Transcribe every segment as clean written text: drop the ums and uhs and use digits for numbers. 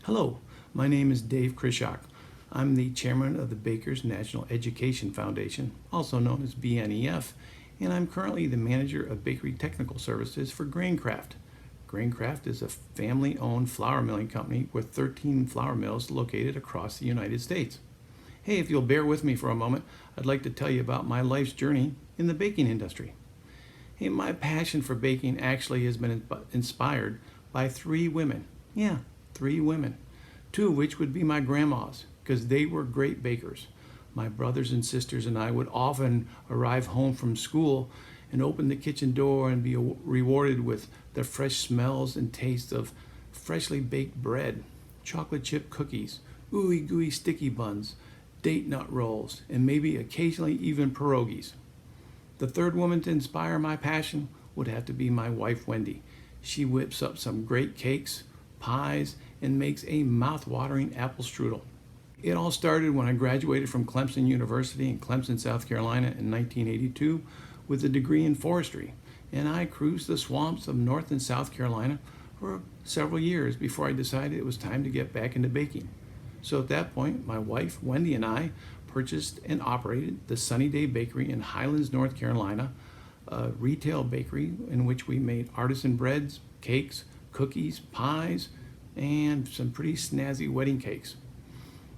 Hello, my name is Dave Krishock. I'm the chairman of the Bakers National Education Foundation, also known as BNEF, and I'm currently the manager of bakery technical services for Graincraft. Graincraft is a family-owned flour milling company with 13 flour mills located across the United States. Hey, if you'll bear with me for a moment, I'd like to tell you about my life's journey in the baking industry. Hey, my passion for baking actually has been inspired by three women. Yeah, three women. Two of which would be my grandmas, because they were great bakers. My brothers and sisters and I would often arrive home from school and open the kitchen door and be rewarded with the fresh smells and taste of freshly baked bread, chocolate chip cookies, ooey gooey sticky buns, date nut rolls, and maybe occasionally even pierogies. The third woman to inspire my passion would have to be my wife, Wendy. She whips up some great cakes, pies, and makes a mouth-watering apple strudel. It all started when I graduated from Clemson University in Clemson, South Carolina in 1982 with a degree in forestry, and I cruised the swamps of North and South Carolina for several years before I decided it was time to get back into baking. So at that point, my wife, Wendy, and I purchased and operated the Sunny Day Bakery in Highlands, North Carolina, a retail bakery in which we made artisan breads, cakes, cookies, pies, and some pretty snazzy wedding cakes.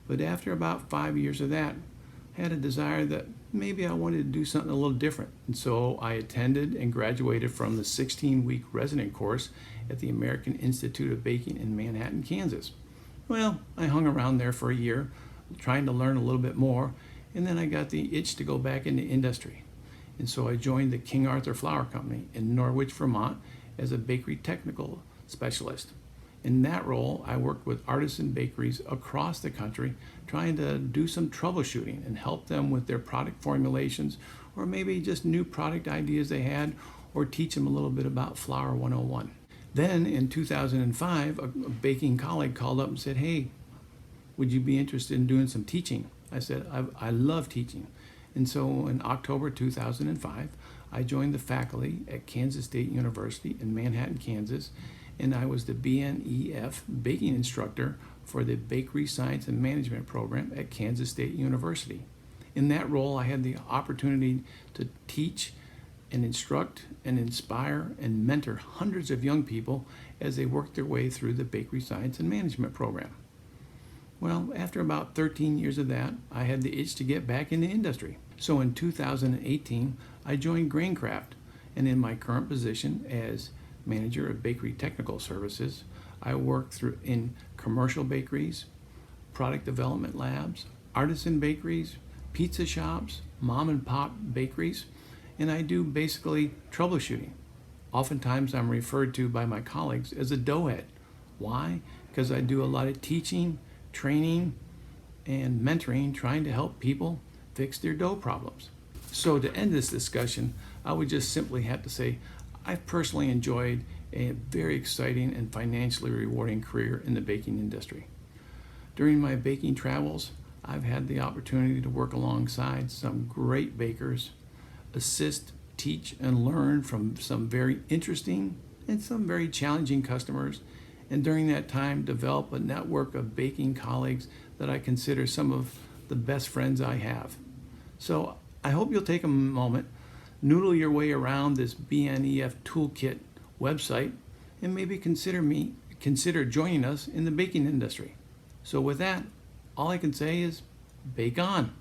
But after about 5 years of that, I had a desire that maybe I wanted to do something a little different. And so I attended and graduated from the 16-week resident course at the American Institute of Baking in Manhattan, Kansas. Well, I hung around there for a year, trying to learn a little bit more, and then I got the itch to go back into industry. And so I joined the King Arthur Flour Company in Norwich, Vermont as a bakery technical specialist. In that role, I worked with artisan bakeries across the country, trying to do some troubleshooting and help them with their product formulations, or maybe just new product ideas they had, or teach them a little bit about Flour 101. Then in 2005, a baking colleague called up and said, "Hey, would you be interested in doing some teaching?" I said, I love teaching. And so in October 2005, I joined the faculty at Kansas State University in Manhattan, Kansas, and I was the BNEF baking instructor for the Bakery Science and Management program at Kansas State University. In that role, I had the opportunity to teach and instruct and inspire and mentor hundreds of young people as they worked their way through the Bakery Science and Management program. Well, after about 13 years of that, I had the itch to get back into industry. So in 2018, I joined Graincraft, and in my current position as manager of bakery technical services, I work in commercial bakeries, product development labs, artisan bakeries, pizza shops, mom and pop bakeries, and I do basically troubleshooting. Oftentimes I'm referred to by my colleagues as a doughhead. Why? Because I do a lot of teaching, training, and mentoring, trying to help people fix their dough problems. So to end this discussion, I would just simply have to say I've personally enjoyed a very exciting and financially rewarding career in the baking industry. During my baking travels, I've had the opportunity to work alongside some great bakers, assist, teach, and learn from some very interesting and some very challenging customers, and during that time develop a network of baking colleagues that I consider some of the best friends I have. So I hope you'll take a moment, noodle your way around this BNEF toolkit website, and maybe consider joining us in the baking industry. So with that, all I can say is bake on.